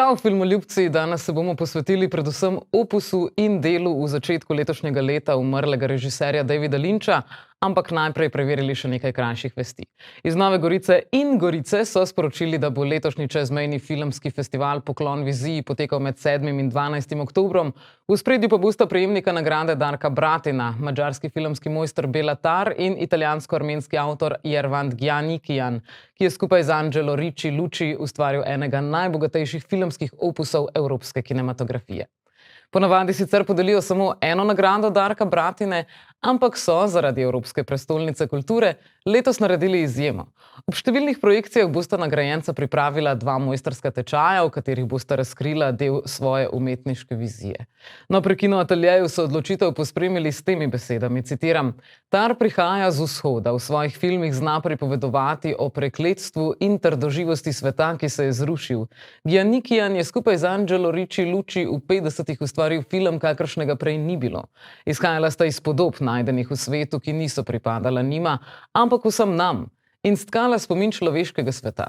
Čau, filmoljubci! Danes se bomo posvetili predvsem opusu in delu v začetku letošnjega leta umrlega režiserja Davida Lyncha, ampak najprej preverili še nekaj krajših vesti. Iz Nove Gorice in Gorice so sporočili, da bo letošnji čezmejni filmski festival Poklon viziji potekal med 7. in 12. oktobrom. V ospredju pa bosta prejemnika nagrade Darka Bratina, madžarski filmski mojster Belatar in italijansko-armenski avtor Ikijan, ki je skupaj z Anđelo Luči ustvaril enega najbogatejših filmskih opusov evropske kinematografije. Ponavadi sicer podelijo samo eno nagrado Darka Bratine, ampak so zaradi Evropske prestolnice kulture letos naredili izjemo. Ob številnih projekcijah bosta nagrajenca pripravila 2 mojstrska tečaja, v katerih bosta razkrila del svoje umetniške vizije. No, pri kinoateljeju so odločitev pospremili s temi besedami, citiram: "Tar prihaja z vzhoda, v svojih filmih zna pripovedovati o prekletstvu in trdoživosti sveta, ki se je zrušil. Ikijan je skupaj z Anđelo Luči v 50-ih ustvaril film, kakršnega prej ni bilo. Izhajala sta iz podob najdenih v svetu, ki niso pripadala njima, ampak vsem nam, in stkala spomin človeškega sveta.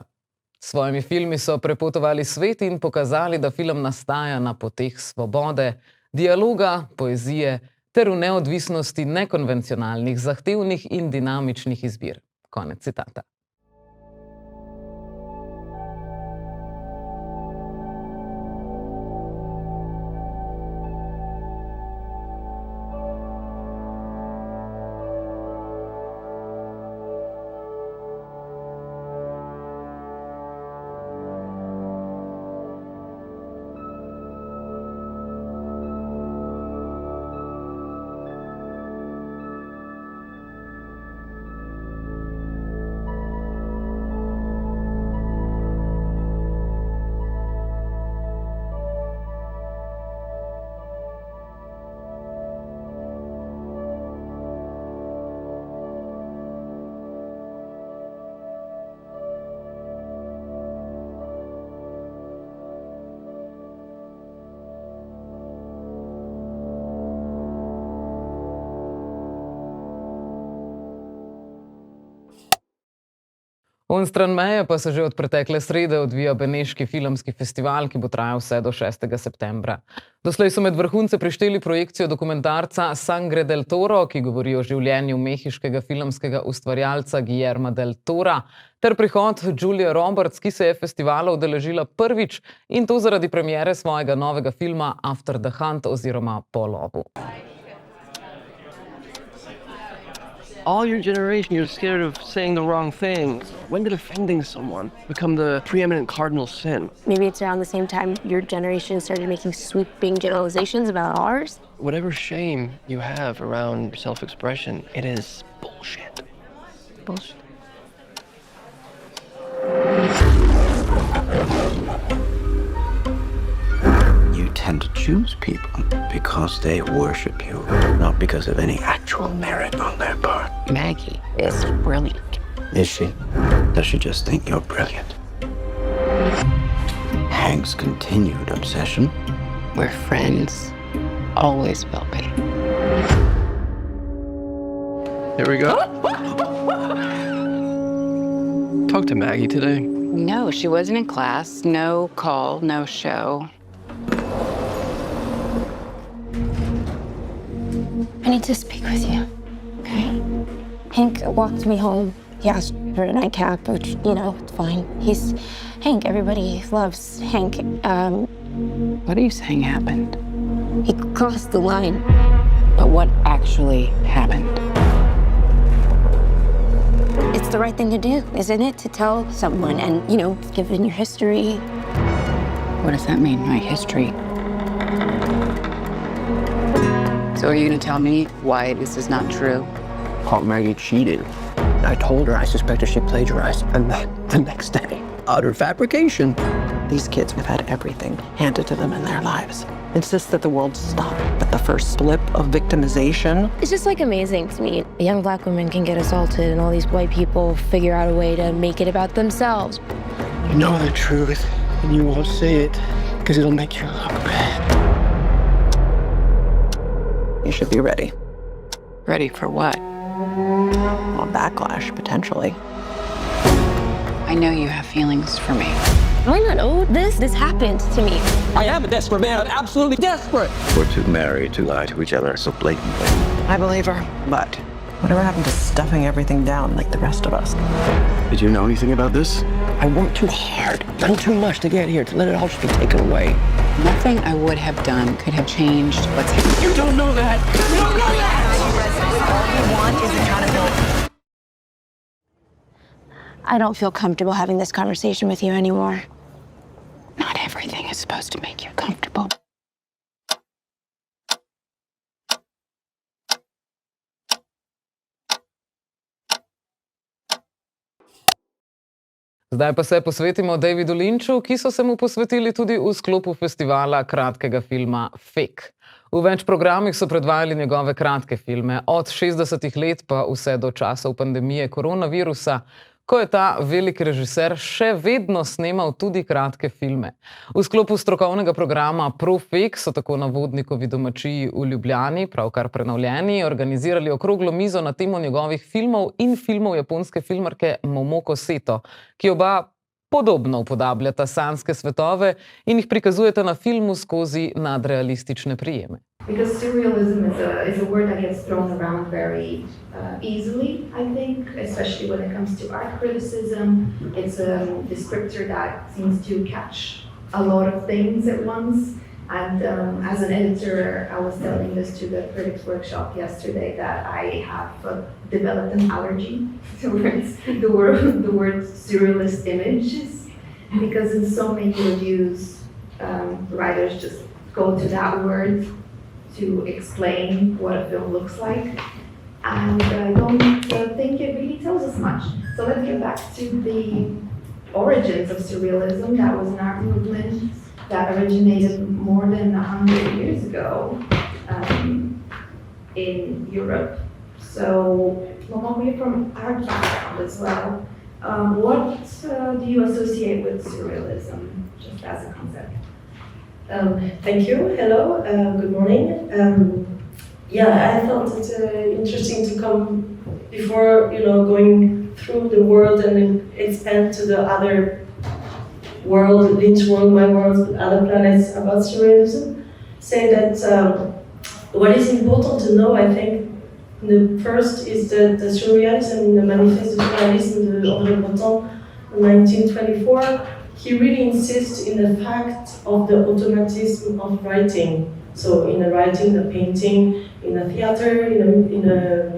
S svojimi filmi so prepotovali svet in pokazali, da film nastaja na poteh svobode, dialoga, poezije ter v neodvisnosti nekonvencionalnih, zahtevnih in dinamičnih izbir." Konec citata. Onstran meje pa se že od pretekle srede odvija beneški filmski festival, ki bo trajal vse do 6. septembra. Doslej so med vrhunce prišteli projekcijo dokumentarca Sangre del Toro, ki govori o življenju mehiškega filmskega ustvarjalca Guillerma del Tora, ter prihod Julie Roberts, ki se je festivala udeležila prvič, in to zaradi premiere svojega novega filma After the Hunt oziroma Po lovu. All your generation, you're scared of saying the wrong thing. When did offending someone become the preeminent cardinal sin? Maybe it's around the same time your generation started making sweeping generalizations about ours. Whatever shame you have around self-expression, it is bullshit. Bullshit. You tend to choose people because they worship you, not because of any actual merit on their part. Maggie is brilliant. Is she? Does she just think you're brilliant? Hank's continued obsession. We're friends. Always will be. Here we go. Talk to Maggie today. No, she wasn't in class. No call, no show. I need to speak with you, okay? Hank walked me home. He asked for a nightcap, which, it's fine. Hank, everybody loves Hank. What are you saying happened? He crossed the line. But what actually happened? It's the right thing to do, isn't it? To tell someone and, given your history. What does that mean, my history? So are you going to tell me why this is not true? Aunt Maggie cheated. I told her I suspected she plagiarized, and then the next day, utter fabrication. These kids have had everything handed to them in their lives. It's just that the world stopped at the first blip of victimization. It's just amazing to me. A young black woman can get assaulted and all these white people figure out a way to make it about themselves. You know the truth, and you won't say it, because it'll make you look bad. You should be ready. Ready for what? Well, backlash, potentially. I know you have feelings for me. Am I not owed this? This happened to me. I am a desperate man. I'm absolutely desperate. We're too married to lie to each other so blatantly. I believe her, but whatever happened to stuffing everything down like the rest of us? Did you know anything about this? I worked too hard, done too much to get here, to let it all just be taken away. Nothing I would have done could have changed what's happened. You don't know that. You don't know that. I don't feel comfortable having this conversation with you anymore. Not everything is supposed to make you comfortable. Zdaj pa se posvetimo Davidu Lynchu, ki so se mu posvetili tudi v sklopu festivala kratkega filma FeKK. V več programih so predvajali njegove kratke filme, od 60 let pa vse do časov pandemije koronavirusa, ko je ta veliki režiser še vedno snemal tudi kratke filme. V sklopu strokovnega programa FeKK so tako na Vodnikovi domačiji v Ljubljani, pravkar prenovljeni, organizirali okroglo mizo na temo njegovih filmov in filmov japonske filmarke Momoko Seto, ki oba podobno upodabljata sanjske svetove in jih prikazujeta na filmu skozi nadrealistične prijeme. Because surrealism is a word that gets thrown around very easily, I think, especially when it comes to art criticism. It's a descriptor that seems to catch a lot of things at once. And as an editor, I was telling this to the critics workshop yesterday that I have developed an allergy towards the word surrealist images, because in so many reviews, writers just go to that word to explain what a film looks like, and I don't think it really tells us much. So let's get back to the origins of surrealism. That was an art movement that originated more than 100 years ago in Europe. So, Momoko, you're from art background as well. What do you associate with surrealism, just as a concept? Thank you. Hello. Good morning. I thought it interesting to come before going through the world and then expand to the other world, Lynch world, my world, other planets about surrealism. Say that what is important to know, I think, the first is that the surrealism, the Manifeste du Surrealisme de André Breton in 1924. He really insists in the fact of the automatism of writing. So in the writing, the painting, in the theater, in the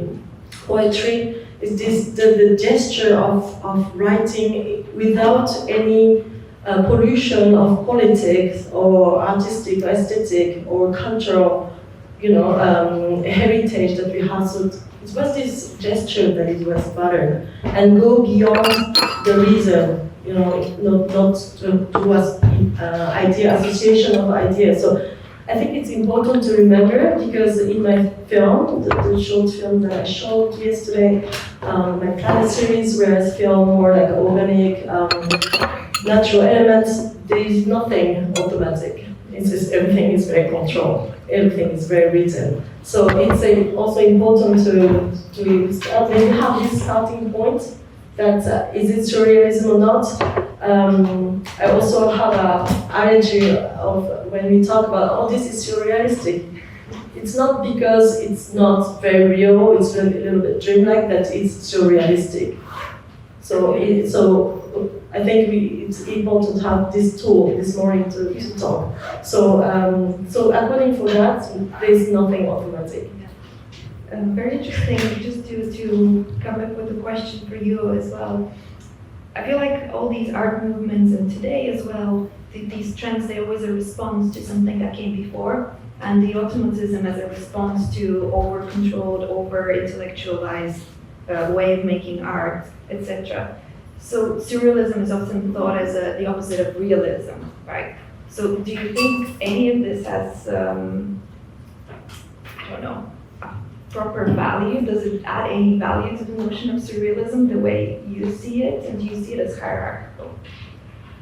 poetry, is this the gesture of writing without any pollution of politics or artistic or aesthetic or cultural, heritage that we have. So it was this gesture that it was patterned and go beyond the reason. Not towards idea, association of ideas. So I think it's important to remember, because in my film, the short film that I showed yesterday, my Planet series, where I film more like organic, natural elements, there is nothing automatic. It's just everything is very controlled, everything is very written. So it's also important to start, maybe have this starting point. That is it surrealism or not? I also have an allergy of when we talk about, this is surrealistic. It's not because it's not very real, it's really a little bit dreamlike, that it's surrealistic. So I think it's important to have this tool this morning to talk. So according for that, there's nothing automatic. Very interesting. Just to come up with a question for you as well. I feel like all these art movements and today as well, these trends, they're always a response to something that came before, and the automatism as a response to over-controlled, over-intellectualized way of making art, etc. So surrealism is often thought as the opposite of realism, right? So do you think any of this has, proper value? Does it add any value to the notion of surrealism, the way you see it, and do you see it as hierarchical?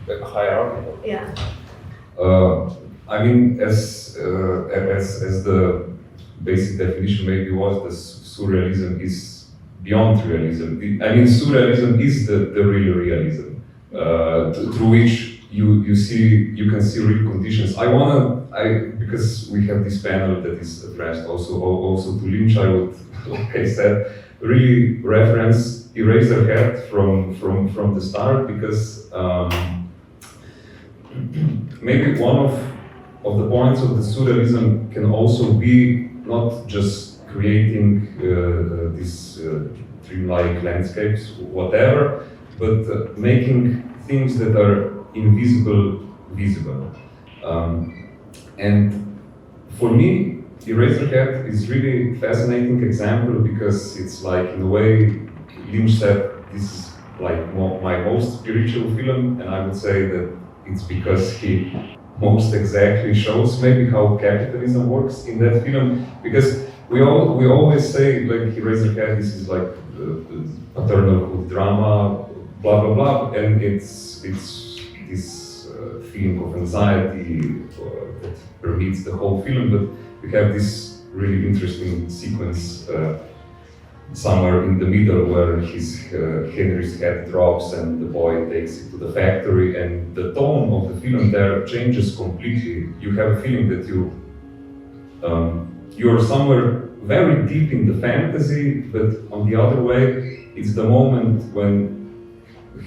Hierarchical? Yeah. I mean, as the basic definition maybe was, the surrealism is beyond realism. I mean, surrealism is the real realism, through which you can see real conditions. Because we have this panel that is addressed also to Lynch, I would, like I said, really reference Eraserhead from the start, because maybe one of the points of the surrealism can also be not just creating these dreamlike landscapes, whatever, but making things that are invisible visible. And for me, Eraserhead is really fascinating example, because it's like, in a way, Lynch said, this is like my most spiritual film, and I would say that it's because he most exactly shows maybe how capitalism works in that film. Because we always say, like, Eraserhead, this is like paternalhood drama, blah blah blah, and it's this feeling of anxiety that permeates the whole film. But we have this really interesting sequence somewhere in the middle where Henry's head drops and the boy takes it to the factory, and the tone of the film there changes completely. You have a feeling that you're somewhere very deep in the fantasy, but on the other way, it's the moment when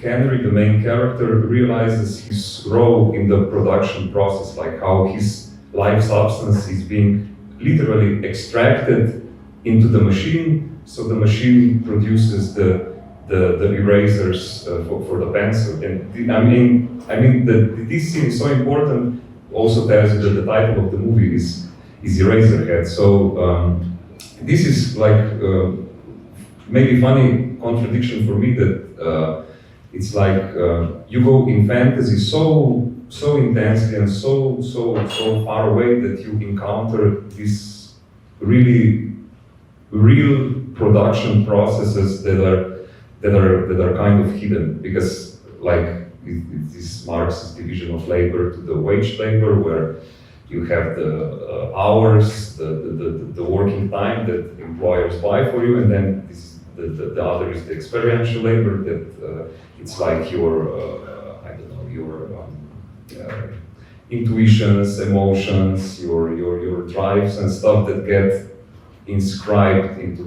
Henry, the main character, realizes his role in the production process, like how his life substance is being literally extracted into the machine. So the machine produces the erasers for the pencil. And I mean this scene is so important. Also tells you that the title of the movie is Eraserhead. So this is like maybe funny contradiction for me, that it's like you go in fantasy so intensely and so far away that you encounter these really real production processes that are kind of hidden, because like this Marxist division of labor to the wage labor, where you have the hours, the working time that employers buy for you, and then the other is the experiential labor, that it's like your I don't know, your intuitions, emotions, your drives and stuff that get inscribed into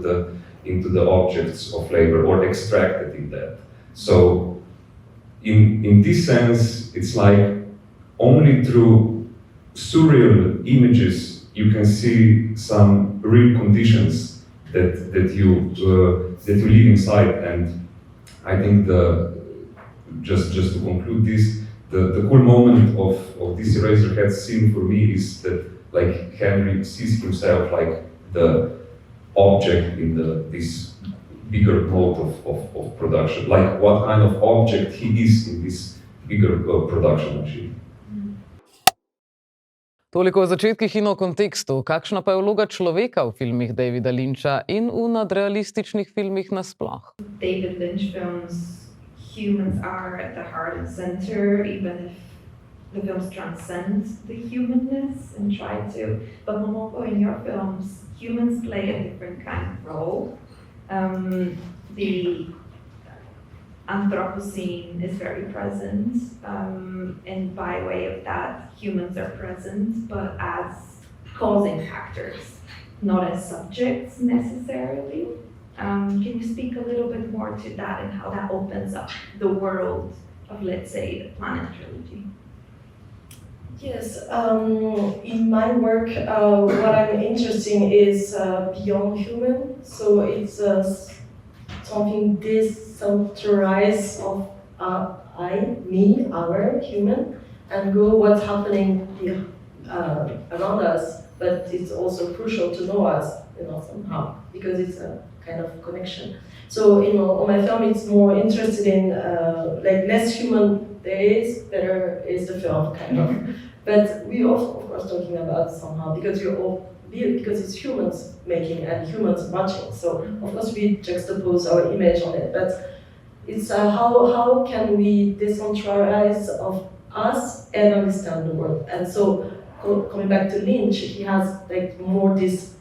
the objects of labor, or extracted in that. So in this sense, it's like only through surreal images you can see some real conditions that you live inside. And I think just to conclude this, the cool moment of this Eraserhead scene for me is that, like, Henry sees himself like the object in this bigger mode of production, like what kind of object he is in this bigger production machine. Toliko o začetkih in o kontekstu. Kakšna pa je vloga človeka v filmih Davida Lyncha in v nadrealističnih filmih nasploh? David Lynch films, humans are at the heart and center, even if the films transcend the humanness and try to. But Momoko, in your films, humans play a different kind of role. The Anthropocene is very present, and by way of that, humans are present, but as causing factors, not as subjects necessarily. Can you speak a little bit more to that and how that opens up the world of, let's say, the Planet trilogy? Yes, in my work, what I'm interested in is beyond human. So it's something decentralized of I, me, our human, and go what's happening around us. But it's also crucial to know us, somehow, because it's a kind of connection. So, on my film, it's more interested in like less human there is, better is the film, kind of. But we also, of course, talking about somehow, because it's humans making and humans watching. So of course we juxtapose our image on it, but it's how can we decentralize of us and understand the world. And so coming back to Lynch, he has like more this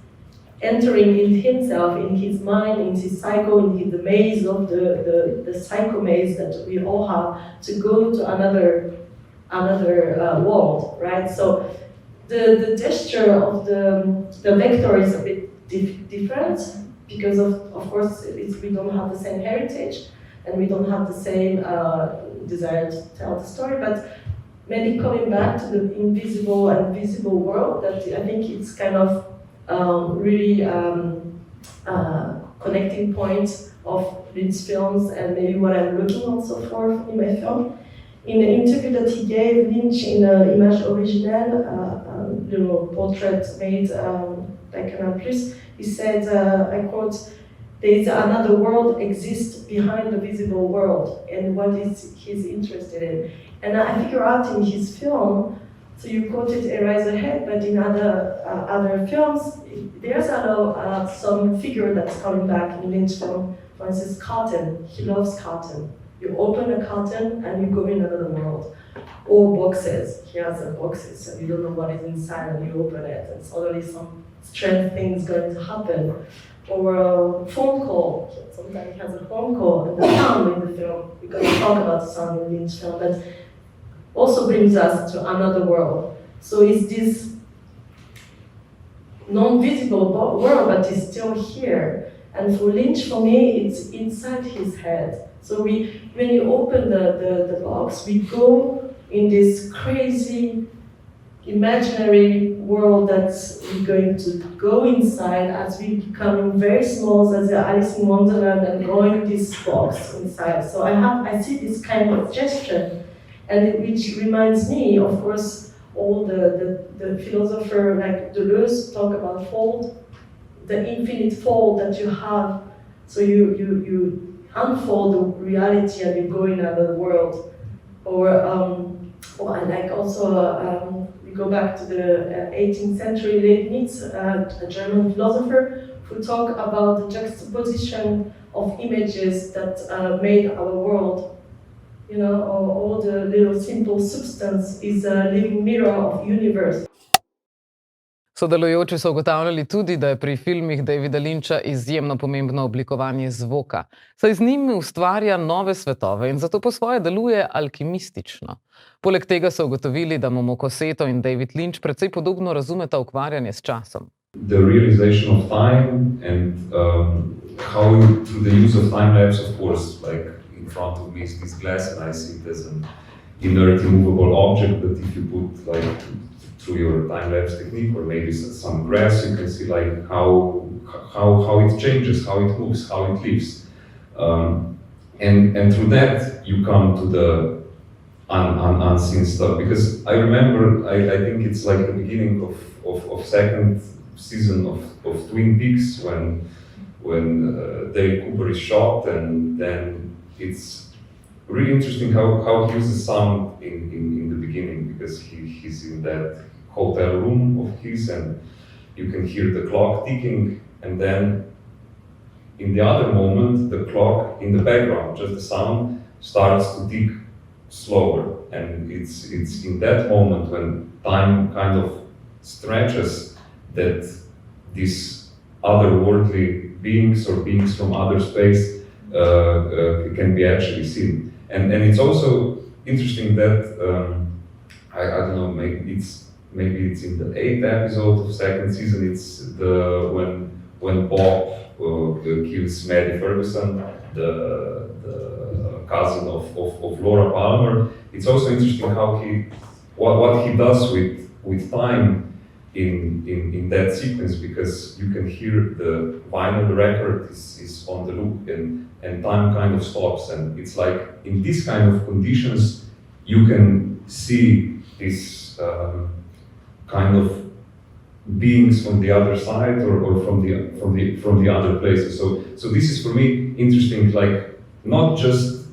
entering in himself, in his mind, in his psycho, in the maze of the psycho maze that we all have, to go to another another world, right? So the gesture of the vector is a bit different because of course we don't have the same heritage and we don't have the same desire to tell the story, but maybe coming back to the invisible and visible world, that I think it's kind of really connecting point of Lynch's films and maybe what I'm looking also for in my film. In the interview that he gave Lynch in Image Originelle, little portrait made by Canal+, he said, I quote, "There is another world exists behind the visible world, and what is he's interested in." And I figure out in his film, so you quoted Eraserhead, but in other films, there's some figure that's coming back in Lynch film. For instance, cotton. He loves cotton. You open a cotton and you go in another world. Or boxes. He has boxes, so you don't know what is inside and you open it, and suddenly some strange things going to happen. Or a phone call. Sometimes he has a phone call, and the sound in the film. We're going to talk about the sound in Lynch film, but also brings us to another world. So it's this non-visible world, but it's still here. And for Lynch, for me, it's inside his head. So when you open the box, we go in this crazy imaginary world that we're going to go inside as we become very small, as Alice in Wonderland, and going this box inside. So I see this kind of gesture, and which reminds me, of course, all the philosopher like Deleuze talk about fold, the infinite fold that you have. So you unfold the reality and you go in another world. Or I like also, we go back to the 18th century Leibniz, a German philosopher, who talk about the juxtaposition of images that made our world. You know, all the little simple substance is a living mirror of universe. Sodelujoči so ugotavljali tudi, da je pri filmih Davida Lyncha izjemno pomembno oblikovanje zvoka, saj z njim ustvarja nove svetove in zato po svoje deluje alkimistično. Poleg tega so ugotovili, da Momoko Seto in David Lynch precej podobno razumeta ukvarjanje s časom. The realization of time and how through the use of time-lapse, of course, like in front of me is this glass and I see it as an inert, immovable object, but if you put like through your time-lapse technique or maybe some grass, you can see like how it changes, how it moves, how it lives. And through that you come to the unseen stuff. Because I remember, I think it's like the beginning of second season of Twin Peaks when Dale Cooper is shot, and then it's really interesting how he uses sound in the beginning, because he's in that hotel room of his and you can hear the clock ticking, and then in the other moment the clock in the background, just the sound, starts to tick slower, and it's in that moment when time kind of stretches that these otherworldly beings or beings from outer space can be actually seen. And it's also interesting that I don't know, maybe it's in the 8th episode of second season. It's when Bob kills Maddie Ferguson, the cousin of Laura Palmer. It's also interesting how what he does with time in that sequence, because you can hear the vinyl record is on the loop and time kind of stops, and it's like in these kind of conditions you can see this kind of beings from the other side or from the other places. So this is for me interesting, like not just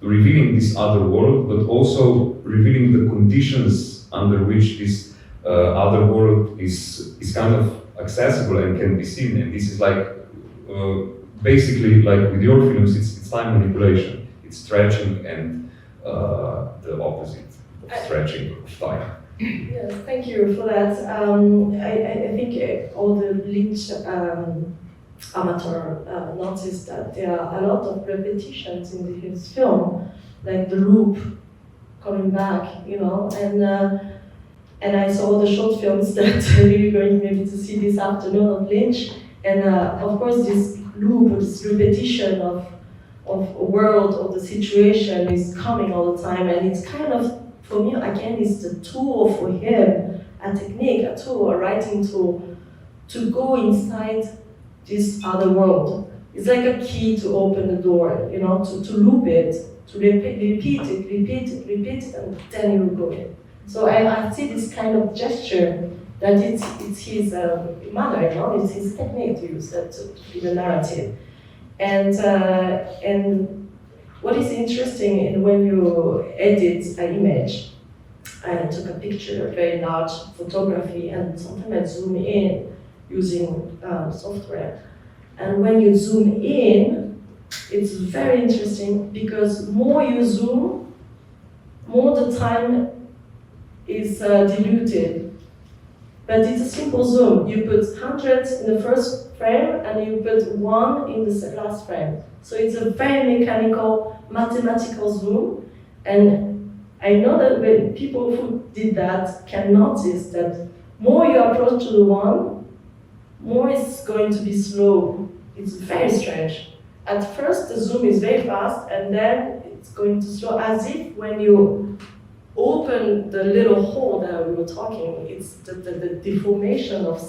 revealing this other world, but also revealing the conditions under which this other world is kind of accessible and can be seen. And this is like basically like with your films, it's time manipulation. It's stretching and the opposite of stretching of time. Yes, thank you for that. I think all the Lynch amateur noticed that there are a lot of repetitions in his film, like the loop coming back, and I saw the short films that we're going maybe to see this afternoon of Lynch, and of course this loop, this repetition of a world, of the situation is coming all the time, and it's kind of, for me, again, it's the tool for him, a technique, a tool, a writing tool, to go inside this other world. It's like a key to open the door, to loop it, to repeat it, and then you go in. So I see this kind of gesture that it's his manner, it's his technique to use that in the narrative. And what is interesting is when you edit an image, I took a picture, a very large photography, and sometimes I zoom in using software. And when you zoom in, it's very interesting because more you zoom, more the time is diluted. But it's a simple zoom. You put 100 in the first frame and you put 1 in the last frame. So it's a very mechanical, mathematical zoom. And I know that when people who did that can notice that more you approach to the one, more it's going to be slow. It's very strange. At first the zoom is very fast and then it's going to slow, as if when you open the little hole that we were talking, it's the deformation of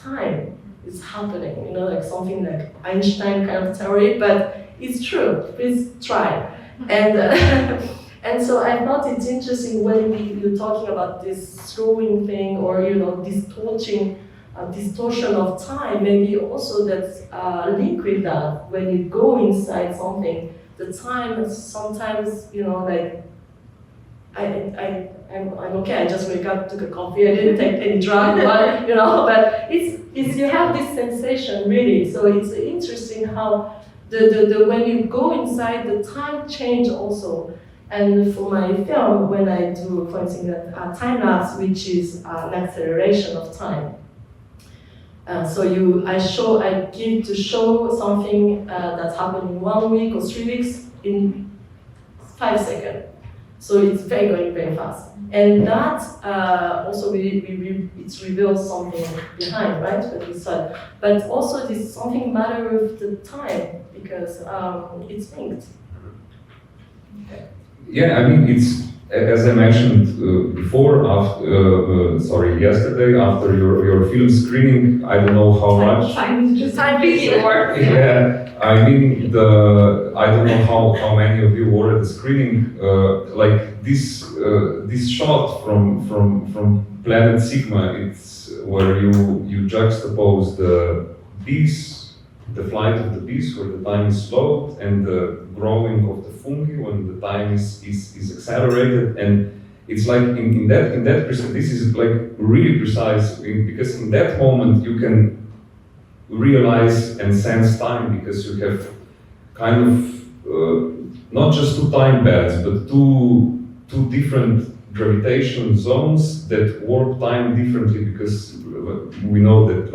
time is happening, like something like Einstein kind of theory, but it's true, please try. And so I thought it's interesting when you're talking about this slowing thing or, distortion of time, maybe also that's linked with that. When you go inside something, the time is sometimes, I'm okay, I just wake up, took a coffee, I didn't take any drug, but it's you have this sensation really. So it's interesting how the when you go inside, the time change also. And for my film, when I do, for instance, a time lapse, which is an acceleration of time. So I give to show something that's happened in 1 week or 3 weeks in 5 seconds. So it's going very fast. And that also it reveals something behind, right? What we said. But also this something matter with the time because it's linked. Okay. Yeah, I mean, it's, as I mentioned before, yesterday, after your film screening, I don't know how much. Time before. Yeah, I mean, I don't know how many of you were at the screening. Like this shot from Planet Sigma, it's where you juxtapose the bees, the flight of the bees, where the time is slowed, and the growing of the fungi when the time is accelerated. And it's like in that perspective, this is like really precise because in that moment you can realize and sense time because you have kind of not just 2 time paths, but two different gravitation zones that work time differently because we know that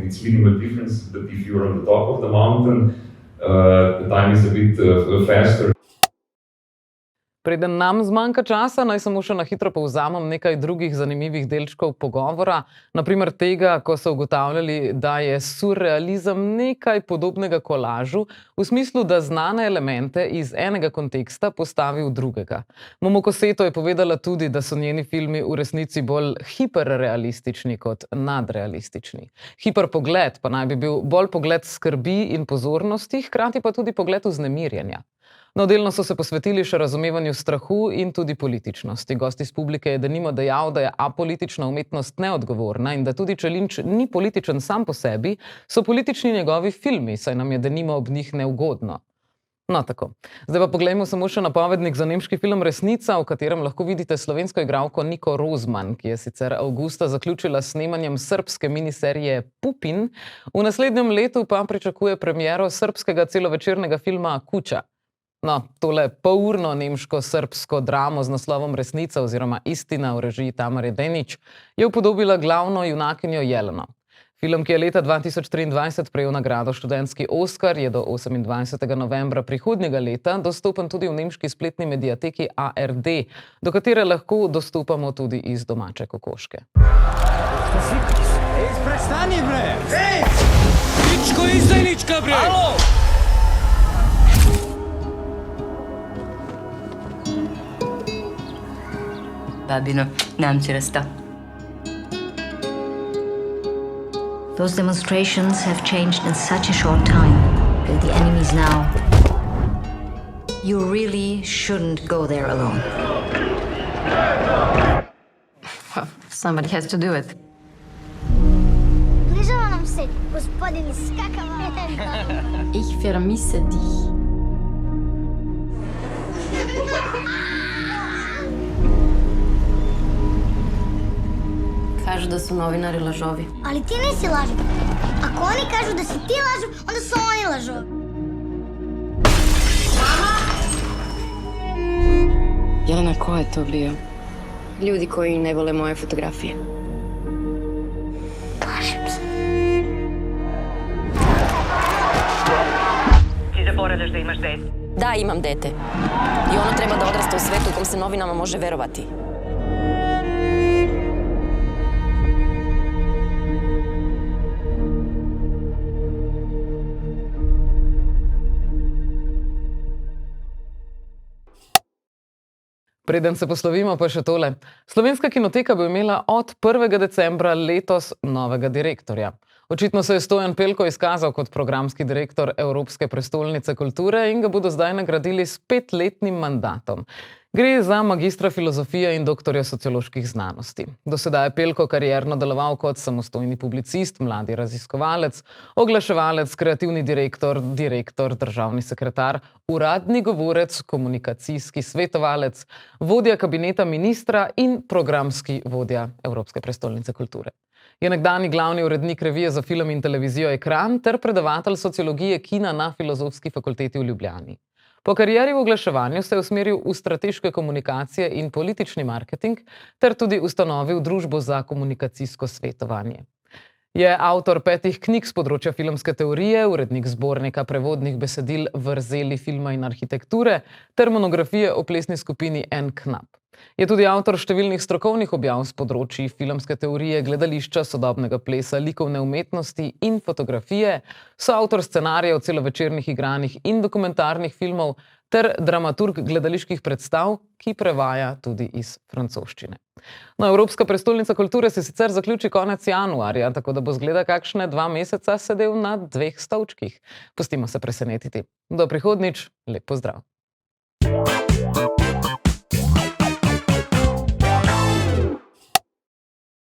it's minimal difference, but if you're on the top of the mountain, the time is a bit faster. Preden nam zmanjka časa, naj samo še na hitro povzamem nekaj drugih zanimivih delčkov pogovora, naprimer tega, ko so ugotavljali, da je surrealizem nekaj podobnega kolažu, v smislu, da znane elemente iz enega konteksta postavi v drugega. Momoko Seto je povedala tudi, da so njeni filmi v resnici bolj hiperrealistični kot nadrealistični. Hiperpogled pa naj bi bil bolj pogled skrbi in pozornosti, hkrati pa tudi pogled vznemirjenja. No, delno so se posvetili še razumevanju strahu in tudi političnosti. Gost iz publike je denimo dejal, da je apolitična umetnost neodgovorna in da tudi če Lynch ni političen sam po sebi, so politični njegovi filmi, saj nam je denimo ob njih neugodno. No, tako. Zdaj pa poglejmo samo še napovednik za nemški film Resnica, v katerem lahko vidite slovensko igralko Niko Rozman, ki je sicer avgusta zaključila s snemanjem srbske miniserije Pupin, v naslednjem letu pa pričakuje premiero srbskega celovečernega filma Kuća. No, tole polurno nemško-srbsko dramo z naslovom Resnica oziroma Istina v režiji Tamare Denić je upodobila glavno junakinjo Jeleno. Film, ki je leta 2023 prejel nagrado študentski Oskar, je do 28. novembra prihodnjega leta dostopen tudi v nemški spletni mediateki ARD, do katere lahko dostopamo tudi iz domače kokoške. Prestani, bre! Ej! Ničko izdajnička, bre! Alo! Babino, nam će rasta. Those demonstrations have changed in such a short time. They're the enemies now. You really shouldn't go there alone. Somebody has to do it. Bližava nam se gospodin iz skakava. Ich vermisse dich. Kažu da su novinari lažovi. Ali ti nisi lažov. Ako oni kažu da si ti lažov, onda su oni lažovi. Jelena, ko je to bio? Ljudi koji ne vole moje fotografije. Plašim se. Ti zaboravljaš da imaš dete. Da, imam dete. I ono treba da odrasta u svetu u kom se novinama može verovati. Preden se poslovimo, pa še tole. Slovenska kinoteka bo imela od 1. decembra letos novega direktorja. Očitno se je Stojan Pelko izkazal kot programski direktor Evropske prestolnice kulture in ga bodo zdaj nagradili s 5-letnim mandatom. Gre za magistra filozofije in doktorja socioloških znanosti. Do sedaj je Pelko karierno deloval kot samostojni publicist, mladi raziskovalec, oglaševalec, kreativni direktor, državni sekretar, uradni govorec, komunikacijski svetovalec, vodja kabineta ministra in programski vodja Evropske prestolnice kulture. Je nekdanji glavni urednik revije za film in televizijo Ekran ter predavatelj sociologije kina na Filozofski fakulteti v Ljubljani. Po karieri v oglaševanju se je usmeril v strateške komunikacije in politični marketing ter tudi ustanovil družbo za komunikacijsko svetovanje. Je avtor 5 knjig s področja filmske teorije, urednik zbornika prevodnih besedil Vrzeli filma in arhitekture ter monografije o plesni skupini En knap. Je tudi avtor številnih strokovnih objav s področji filmske teorije, gledališča, sodobnega plesa, likovne umetnosti in fotografije, soavtor scenarijev celovečernih igranih in dokumentarnih filmov ter dramaturg gledaliških predstav, ki prevaja tudi iz francoščine. No, Evropska prestolnica kulture se sicer zaključi konec januarja, tako da bo zgleda kakšne 2 meseca sedel na 2 stolčkih. Pustimo se presenetiti. Do prihodnjič, lep pozdrav.